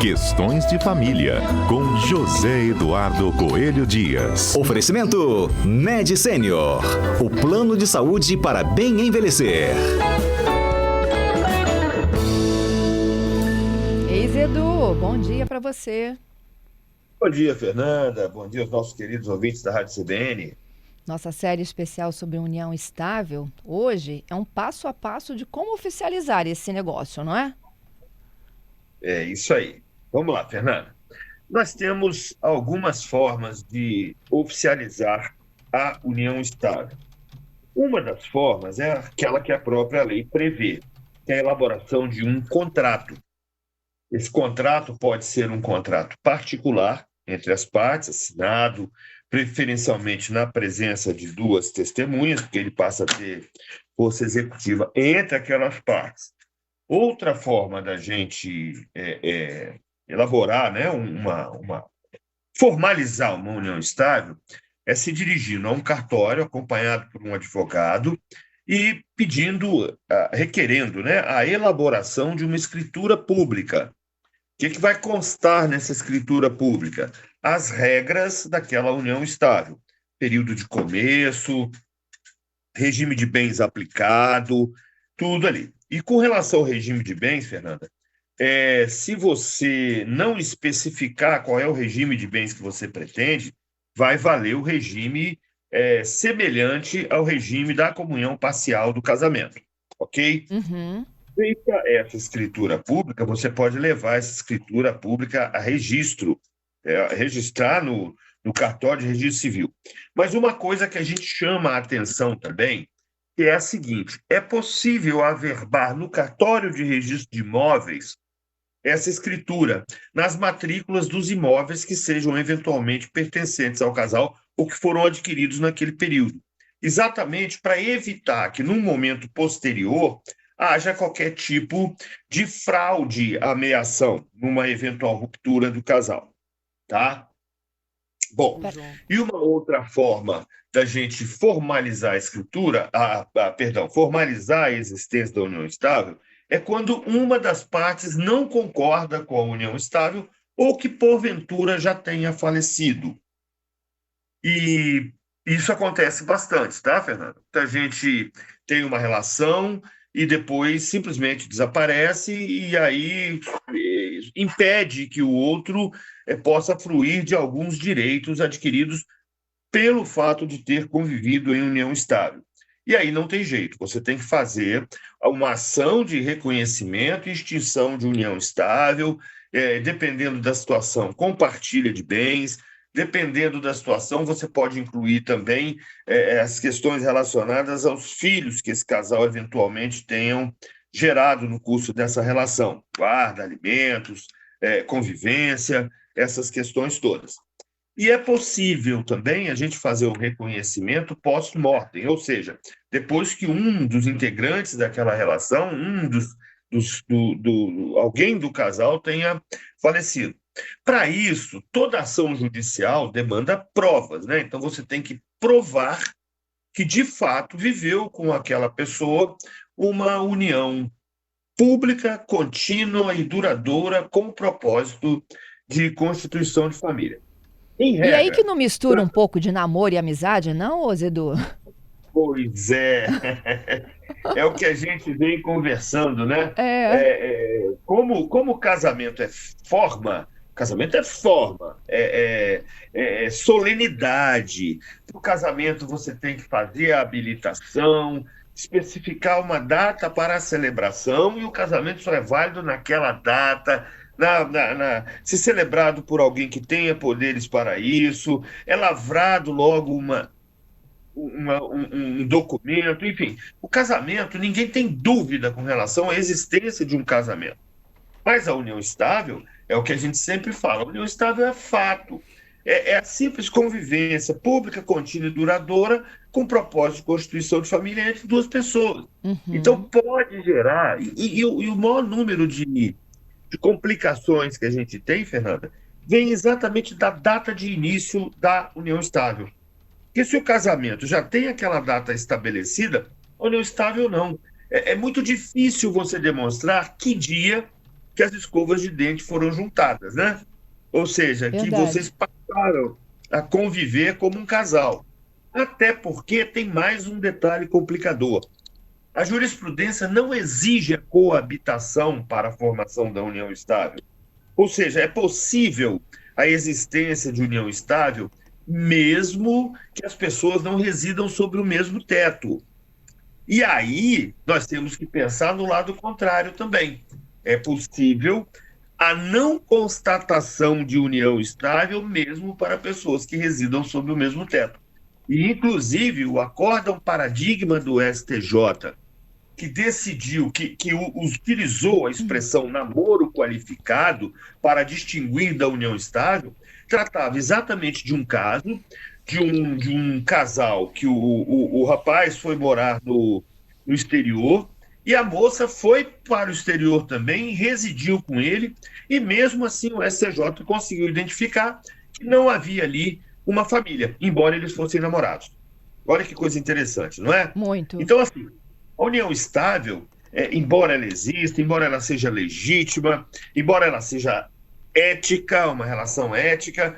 Questões de Família, com José Eduardo Coelho Dias. Oferecimento Med Senior, o plano de saúde para bem envelhecer. Edu, bom dia para você. Bom dia, Fernanda. Bom dia aos nossos queridos ouvintes da Rádio CBN. Nossa série especial sobre união estável, hoje, é um passo a passo de como oficializar esse negócio, não é? É isso aí. Vamos lá, Fernanda. Nós temos algumas formas de oficializar a união estável. Uma das formas é aquela que a própria lei prevê, que é a elaboração de um contrato. Esse contrato pode ser um contrato particular entre as partes, assinado preferencialmente na presença de duas testemunhas, porque ele passa a ter força executiva entre aquelas partes. Outra forma da gente elaborar, né, formalizar uma união estável é se dirigindo a um cartório acompanhado por um advogado e requerendo, né, a elaboração de uma escritura pública. O que vai constar nessa escritura pública? As regras daquela união estável. Período de começo, regime de bens aplicado, tudo ali. E com relação ao regime de bens, Fernanda, se você não especificar qual é o regime de bens que você pretende, vai valer o regime semelhante ao regime da comunhão parcial do casamento, ok? Uhum. Feita essa escritura pública, você pode levar essa escritura pública a registro, registrar no cartório de registro civil. Mas uma coisa que a gente chama a atenção também é a seguinte: é possível averbar no cartório de registro de imóveis essa escritura nas matrículas dos imóveis que sejam eventualmente pertencentes ao casal ou que foram adquiridos naquele período, exatamente para evitar que, num momento posterior, haja qualquer tipo de fraude à meação numa eventual ruptura do casal, tá? Bom, e uma outra forma da gente formalizar a escritura, formalizar a existência da união estável, é quando uma das partes não concorda com a união estável ou que, porventura, já tenha falecido. E isso acontece bastante, tá, Fernando? A gente tem uma relação e depois simplesmente desaparece e aí impede que o outro possa fruir de alguns direitos adquiridos pelo fato de ter convivido em união estável. E aí não tem jeito, você tem que fazer uma ação de reconhecimento e extinção de união estável, dependendo da situação, compartilha de bens, dependendo da situação, você pode incluir também as questões relacionadas aos filhos que esse casal eventualmente tenham gerado no curso dessa relação, guarda, alimentos, convivência, essas questões todas. E é possível também a gente fazer um reconhecimento post-mortem, ou seja, depois que um dos integrantes daquela relação, alguém do casal tenha falecido. Para isso, toda ação judicial demanda provas, né? Então você tem que provar que de fato viveu com aquela pessoa uma união pública, contínua e duradoura com o propósito de constituição de família. E aí que não mistura um pouco de namoro e amizade, não, Edu? Pois é. É o que a gente vem conversando, né? Como o casamento é forma, é solenidade. No casamento você tem que fazer a habilitação, especificar uma data para a celebração, e o casamento só é válido naquela data, se celebrado por alguém que tenha poderes para isso, é lavrado logo um documento, enfim. O casamento, ninguém tem dúvida com relação à existência de um casamento. Mas a união estável é o que a gente sempre fala. A união estável é fato. É a simples convivência pública, contínua e duradoura com propósito de constituição de família entre duas pessoas. Uhum. Então, pode gerar... E o maior número de complicações que a gente tem, Fernanda, vem exatamente da data de início da união estável. Porque se o casamento já tem aquela data estabelecida, a união estável não. É muito difícil você demonstrar que dia que as escovas de dente foram juntadas, né? Ou seja, que Verdade. vocês passaram a conviver como um casal. Até porque tem mais um detalhe complicador. A jurisprudência não exige a coabitação para a formação da união estável. Ou seja, é possível a existência de união estável mesmo que as pessoas não residam sobre o mesmo teto. E aí nós temos que pensar no lado contrário também. É possível a não constatação de união estável mesmo para pessoas que residam sob o mesmo teto. E, inclusive, o acórdão paradigma do STJ, que decidiu, que utilizou a expressão namoro qualificado para distinguir da união estável, tratava exatamente de um caso, de um casal que o rapaz foi morar no exterior e a moça foi para o exterior também e residiu com ele, e mesmo assim o STJ conseguiu identificar que não havia ali uma família, embora eles fossem namorados. Olha que coisa interessante, não é? Muito. Então, assim, a união estável, embora ela exista, embora ela seja legítima, embora ela seja ética, uma relação ética,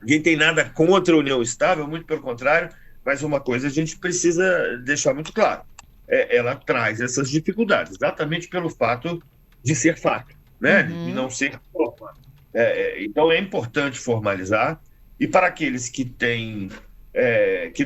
ninguém tem nada contra a união estável, muito pelo contrário, mas uma coisa a gente precisa deixar muito claro. Ela traz essas dificuldades, exatamente pelo fato de ser fato, né? De não ser forma. Então é importante formalizar, e para aqueles que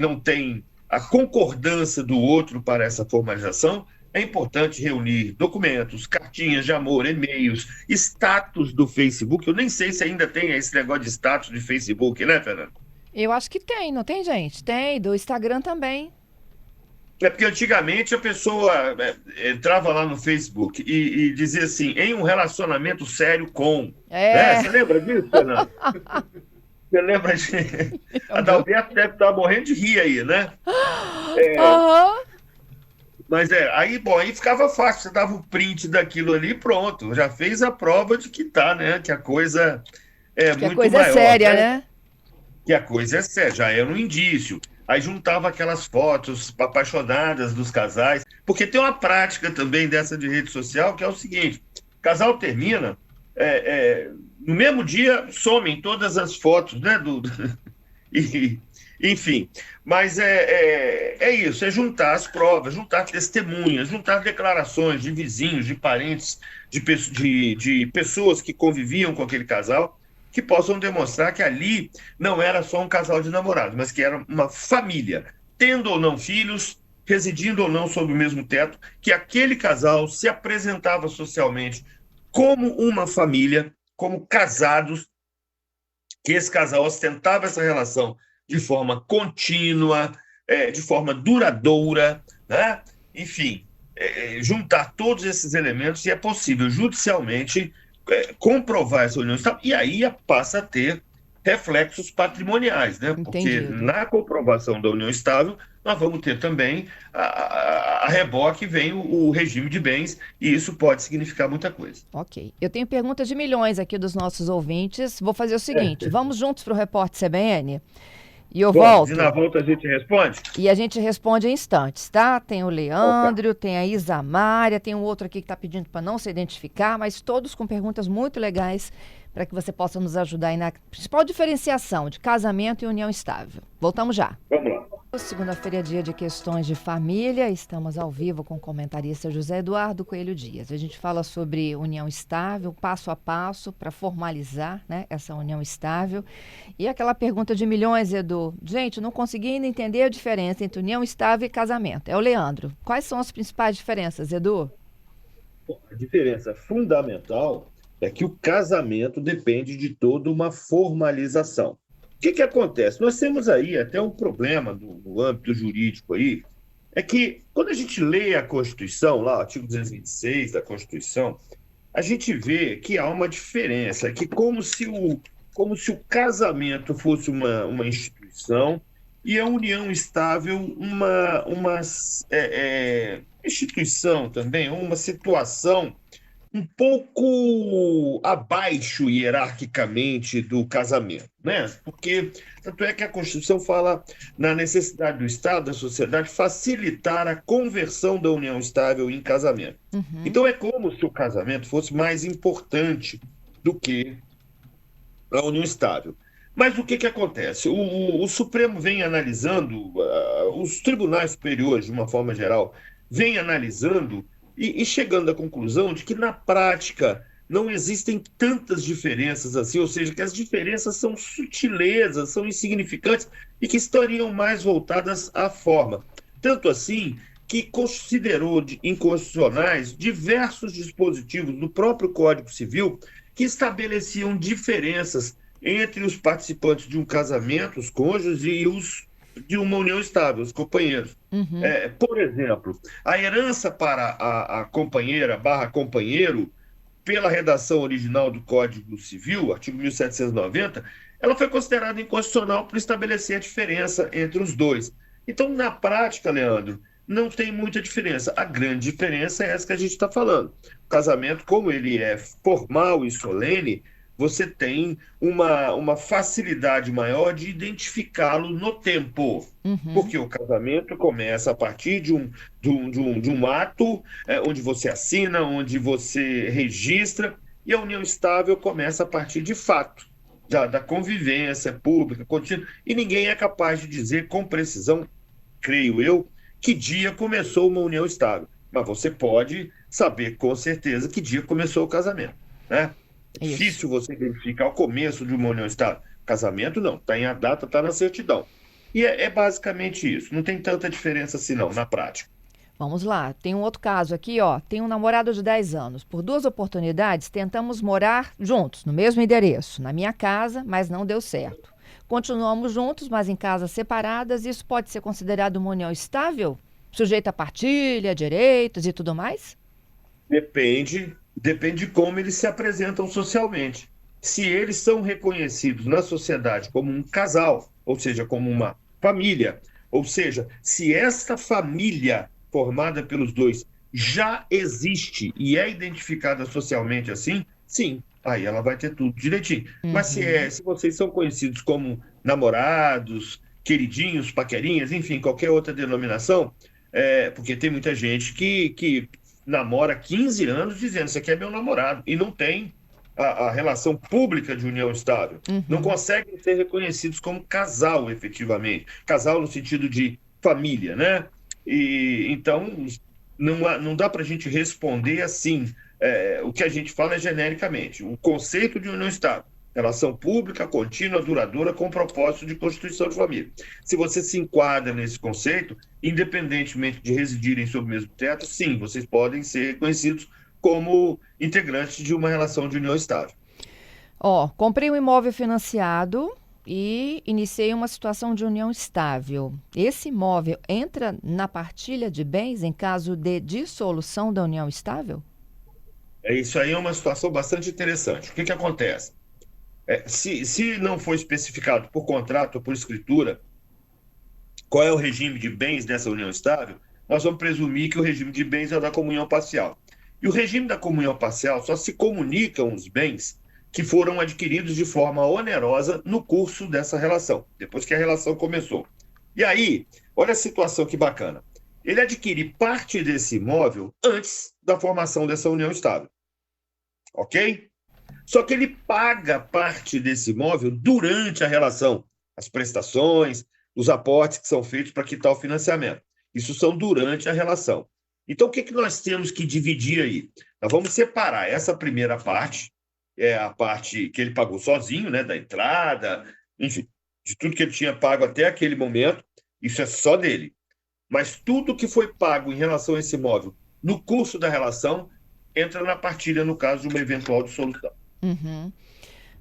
não têm a concordância do outro para essa formalização, é importante reunir documentos, cartinhas de amor, e-mails, status do Facebook. Eu nem sei se ainda tem esse negócio de status de Facebook, né, Fernando? Eu acho que tem, não tem, gente? Tem, do Instagram também. É porque antigamente a pessoa entrava lá no Facebook e dizia assim, em um relacionamento sério com... Você lembra disso, Fernando? Você lembra de... A Dalberto deve estar morrendo de rir aí, né? Mas aí ficava fácil, você dava o print daquilo ali e pronto, já fez a prova de que tá, né? Que a coisa é Que a muito coisa maior, é séria, né? Que a coisa é séria, já era um indício. Aí juntava aquelas fotos apaixonadas dos casais, porque tem uma prática também dessa de rede social, que é o seguinte, o casal termina, no mesmo dia somem todas as fotos, né? Enfim, mas é isso, é juntar as provas, juntar testemunhas, juntar declarações de vizinhos, de parentes, de pessoas que conviviam com aquele casal, que possam demonstrar que ali não era só um casal de namorados, mas que era uma família, tendo ou não filhos, residindo ou não sob o mesmo teto, que aquele casal se apresentava socialmente como uma família, como casados, que esse casal ostentava essa relação de forma contínua, de forma duradoura, né? Enfim, juntar todos esses elementos, e é possível judicialmente comprovar essa união estável, e aí passa a ter reflexos patrimoniais, né? Porque Entendido. na comprovação da união estável nós vamos ter também a reboque vem o regime de bens, e isso pode significar muita coisa. Ok. Eu tenho perguntas de milhões aqui dos nossos ouvintes. Vou fazer o seguinte, vamos juntos para o Repórter CBN? E eu volto. E na volta a gente responde? E a gente responde em instantes, tá? Tem o Leandro, tem a Isamária, tem um outro aqui que está pedindo para não se identificar, mas todos com perguntas muito legais para que você possa nos ajudar aí na principal diferenciação de casamento e união estável. Voltamos já. Vamos lá. Segunda-feira é dia de questões de família. Estamos ao vivo com o comentarista José Eduardo Coelho Dias. A gente fala sobre união estável, passo a passo para formalizar, né, essa união estável. E aquela pergunta de milhões, Edu. Gente, não consegui ainda entender a diferença entre união estável e casamento. É o Leandro. Quais são as principais diferenças, Edu? Bom, a diferença fundamental é que o casamento depende de toda uma formalização. O que acontece? Nós temos aí até um problema no âmbito jurídico aí, é que quando a gente lê a Constituição, lá, o artigo 226 da Constituição, a gente vê que há uma diferença, que como se o casamento fosse uma instituição e a união estável uma instituição também, uma situação um pouco abaixo hierarquicamente do casamento, né? Porque tanto é que a Constituição fala na necessidade do Estado, da sociedade, facilitar a conversão da união estável em casamento. Então é como se o casamento fosse mais importante do que a união estável. Mas o que acontece? O Supremo vem analisando, os tribunais superiores, de uma forma geral, vem analisando e chegando à conclusão de que, na prática, não existem tantas diferenças assim, ou seja, que as diferenças são sutilezas, são insignificantes e que estariam mais voltadas à forma. Tanto assim que considerou inconstitucionais diversos dispositivos do próprio Código Civil que estabeleciam diferenças entre os participantes de um casamento, os cônjuges, e os de uma união estável, os companheiros. Por exemplo, a herança para a companheira / companheiro, pela redação original do Código Civil, artigo 1790, ela foi considerada inconstitucional por estabelecer a diferença entre os dois. Então, na prática, Leandro, não tem muita diferença. A grande diferença é essa que a gente está falando. O casamento, como ele é formal e solene, você tem uma facilidade maior de identificá-lo no tempo. Porque o casamento começa a partir de um ato onde você assina, onde você registra, e a união estável começa a partir de fato, da convivência pública, contínua, e ninguém é capaz de dizer com precisão, creio eu, que dia começou uma união estável. Mas você pode saber com certeza que dia começou o casamento, né? É difícil você identificar o começo de uma união estável. Casamento, não. Tem a data, está na certidão. E é basicamente isso. Não tem tanta diferença assim, não, na prática. Vamos lá. Tem um outro caso aqui, ó. Tem um namorado de 10 anos. Por 2 oportunidades, tentamos morar juntos, no mesmo endereço, na minha casa, mas não deu certo. Continuamos juntos, mas em casas separadas. Isso pode ser considerado uma união estável? Sujeita a partilha, direitos e tudo mais? Depende de como eles se apresentam socialmente. Se eles são reconhecidos na sociedade como um casal, ou seja, como uma família, ou seja, se esta família formada pelos dois já existe e é identificada socialmente assim, sim, aí ela vai ter tudo direitinho. Mas se vocês são conhecidos como namorados, queridinhos, paquerinhas, enfim, qualquer outra denominação, porque tem muita gente que namora 15 anos dizendo isso aqui é meu namorado e não tem a relação pública de união estável. Não conseguem ser reconhecidos como casal, efetivamente. Casal no sentido de família, né? E então não dá para a gente responder assim. O que a gente fala é genericamente. O conceito de união estável, relação pública, contínua, duradoura, com propósito de constituição de família. Se você se enquadra nesse conceito, independentemente de residirem sob o mesmo teto, sim, vocês podem ser reconhecidos como integrantes de uma relação de união estável. Comprei um imóvel financiado e iniciei uma situação de união estável. Esse imóvel entra na partilha de bens em caso de dissolução da união estável? Isso aí é uma situação bastante interessante. O que acontece? Se não for especificado por contrato ou por escritura qual é o regime de bens dessa união estável, nós vamos presumir que o regime de bens é o da comunhão parcial. E o regime da comunhão parcial só se comunicam os bens que foram adquiridos de forma onerosa no curso dessa relação, depois que a relação começou. E aí, olha a situação que bacana. Ele adquire parte desse imóvel antes da formação dessa união estável. Ok? Só que ele paga parte desse imóvel durante a relação, as prestações, os aportes que são feitos para quitar o financiamento. Isso são durante a relação. Então, o que nós temos que dividir aí? Nós vamos separar essa primeira parte, é a parte que ele pagou sozinho, né, da entrada, enfim, de tudo que ele tinha pago até aquele momento, isso é só dele. Mas tudo que foi pago em relação a esse imóvel no curso da relação entra na partilha no caso de uma eventual dissolução.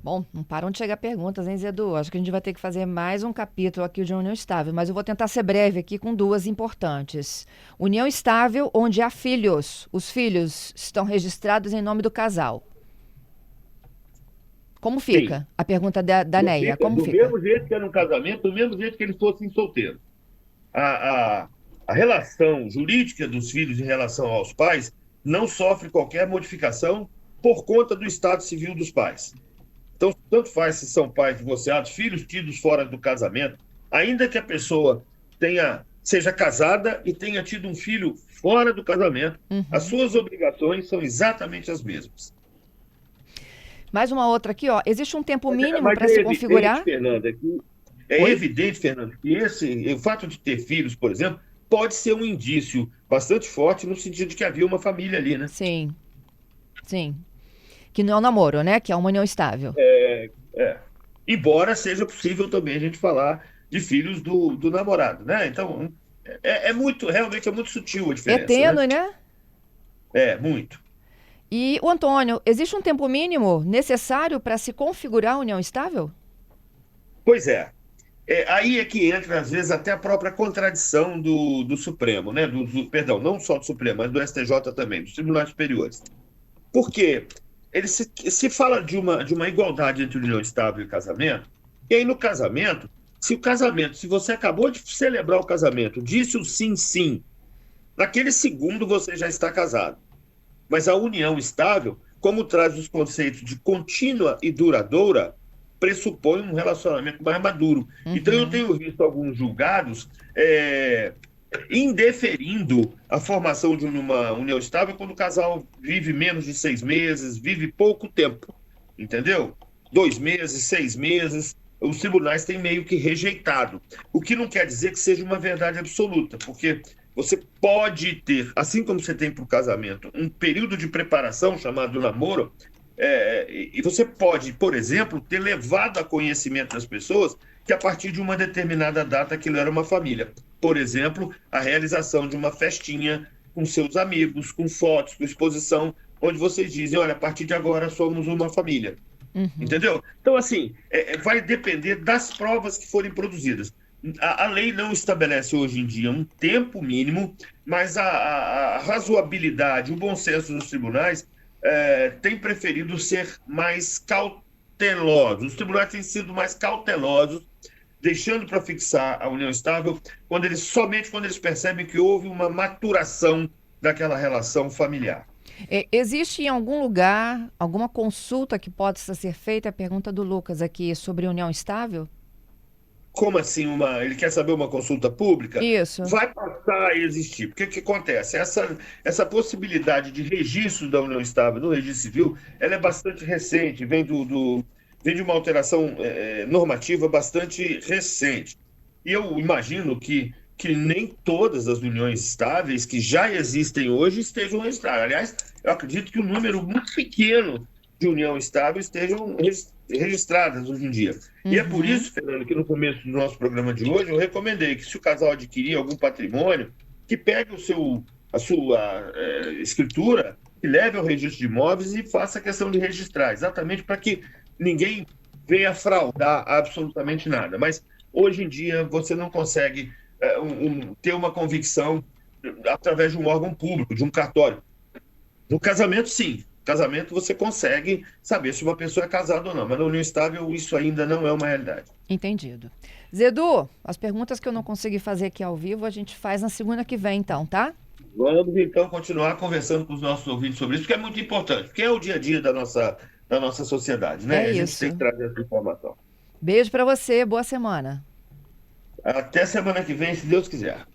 Bom, não param de chegar perguntas, hein, Zedu? Acho que a gente vai ter que fazer mais um capítulo aqui de união estável, mas eu vou tentar ser breve aqui com 2 importantes. União estável onde há filhos. Os filhos estão registrados em nome do casal. Como fica? Sim. A pergunta da Neia, como fica? Do mesmo jeito que era um casamento, do mesmo jeito que eles fossem solteiros. A relação jurídica dos filhos em relação aos pais não sofre qualquer modificação por conta do estado civil dos pais. Então, tanto faz se são pais divorciados, filhos tidos fora do casamento, ainda que a pessoa seja casada e tenha tido um filho fora do casamento, as suas obrigações são exatamente as mesmas. Mais uma outra aqui, ó. Existe um tempo mínimo para se configurar? Evidente, Fernanda, que o fato de ter filhos, por exemplo, pode ser um indício bastante forte no sentido de que havia uma família ali, né? Sim. Que não é um namoro, né? Que é uma união estável. Embora seja possível também a gente falar de filhos do namorado, né? Então, realmente é muito sutil a diferença. É tênue, né? Muito. E, o Antônio, existe um tempo mínimo necessário para se configurar a união estável? Pois é. Aí é que entra, às vezes, até a própria contradição do Supremo, né? Perdão, não só do Supremo, mas do STJ também, dos tribunais superiores. Por quê? Ele se fala de uma igualdade entre união estável e casamento, e aí no casamento, se você acabou de celebrar o casamento, disse o sim, sim, naquele segundo você já está casado. Mas a união estável, como traz os conceitos de contínua e duradoura, pressupõe um relacionamento mais maduro. Então eu tenho visto alguns julgados indeferindo a formação de uma união estável quando o casal vive menos de 6 meses, vive pouco tempo, entendeu? 2 meses, 6 meses, os tribunais têm meio que rejeitado. O que não quer dizer que seja uma verdade absoluta, porque você pode ter, assim como você tem para o casamento, um período de preparação chamado namoro, e você pode, por exemplo, ter levado a conhecimento das pessoas que a partir de uma determinada data aquilo era uma família. Por exemplo, a realização de uma festinha com seus amigos, com fotos, com exposição, onde vocês dizem, olha, a partir de agora somos uma família. Entendeu? Então, assim, vai depender das provas que forem produzidas. A lei não estabelece hoje em dia um tempo mínimo, mas a razoabilidade, o bom senso dos tribunais tem preferido ser mais cautelosos. Os tribunais têm sido mais cautelosos, deixando para fixar a união estável somente quando eles percebem que houve uma maturação daquela relação familiar. Existe em algum lugar alguma consulta que possa ser feita? A pergunta do Lucas aqui sobre união estável? Como assim? Ele quer saber uma consulta pública? Isso. Vai passar a existir. Porque o que acontece? Essa possibilidade de registro da união estável no registro civil, ela é bastante recente, vem de uma alteração normativa bastante recente. E eu imagino que nem todas as uniões estáveis que já existem hoje estejam registradas. Aliás, eu acredito que um número muito pequeno de união estável estejam registradas hoje em dia. E é por isso, Fernando, que no começo do nosso programa de hoje eu recomendei que se o casal adquirir algum patrimônio, que pegue a sua escritura, que leve ao registro de imóveis e faça a questão de registrar, exatamente para que ninguém venha fraudar absolutamente nada. Mas hoje em dia você não consegue ter uma convicção através de um órgão público, de um cartório. No casamento, sim. No casamento você consegue saber se uma pessoa é casada ou não, mas na união estável isso ainda não é uma realidade. Entendido. Zedu, as perguntas que eu não consegui fazer aqui ao vivo, a gente faz na segunda que vem, então, tá? Vamos, então, continuar conversando com os nossos ouvintes sobre isso, porque é muito importante, porque é o dia a dia da nossa sociedade, né? A gente tem que trazer essa informação. Beijo para você, boa semana. Até semana que vem, se Deus quiser.